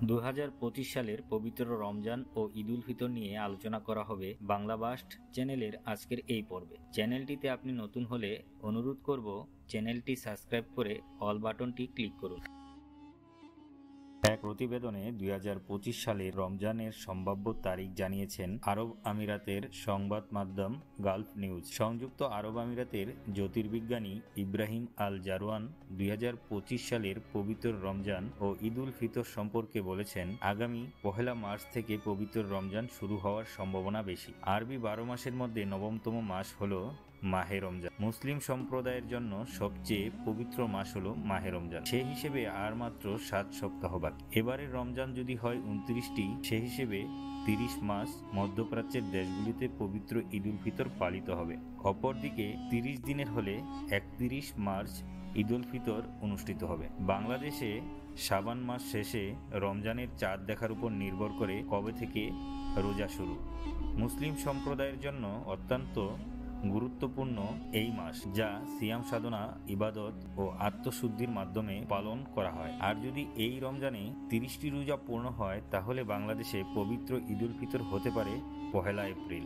2025 সালের পবিত্র রমজান ও ঈদ উল ফিতর নিয়ে আলোচনা করা হবে বাংলা বাস্ট চ্যানেলের আজকের এই পর্বে। চ্যানেলটিতে আপনি নতুন হলে অনুরোধ করব চ্যানেলটি সাবস্ক্রাইব করে অল বাটনটি ক্লিক করুন। এক প্রতিবেদনে 2025 সালের রমজানের সম্ভাব্য তারিখ জানিয়েছেন আরব আমিরাতের সংবাদ মাধ্যম গালফ নিউজ। সংযুক্ত আরব আমিরাতের জ্যোতির্বিজ্ঞানী ইব্রাহিম আল জারওয়ান 2025 সালের পবিত্র রমজান ও ঈদ উল ফিতর সম্পর্কে বলেছেন, আগামী 1 মার্চ থেকে পবিত্র রমজান শুরু হওয়ার সম্ভাবনা বেশি। আরবি 12 মাসের মধ্যে নবমতম মাস হল মাহে রমজান। মুসলিম সম্প্রদায়ের জন্য সবচেয়ে পবিত্র মাস হলো মাহে রমজান। সে হিসেবে আর মাত্র 7 সপ্তাহ বাকি। এবারের রমজান যদি হয় 29টি, সে হিসেবে 30 মাস মধ্যপ্রাচ্যের দেশগুলিতে পবিত্র ঈদ উল ফিতর পালিত হবে। অপরদিকে 30 দিনের হলে 31 মার্চ ঈদ উল ফিতর অনুষ্ঠিত হবে। বাংলাদেশে শাবান মাস শেষে রমজানের চাঁদ দেখার উপর নির্ভর করে কবে থেকে রোজা শুরু। মুসলিম সম্প্রদায়ের জন্য অত্যন্ত গুরুত্বপূর্ণ এই মাস, যা সিয়াম সাধনা, ইবাদত ও আত্মশুদ্ধির মাধ্যমে পালন করা হয়। আর যদি এই রমজানে 30টি রোজা পূর্ণ হয়, তাহলে বাংলাদেশে পবিত্র ঈদ উল ফিতর হতে পারে 1 এপ্রিল।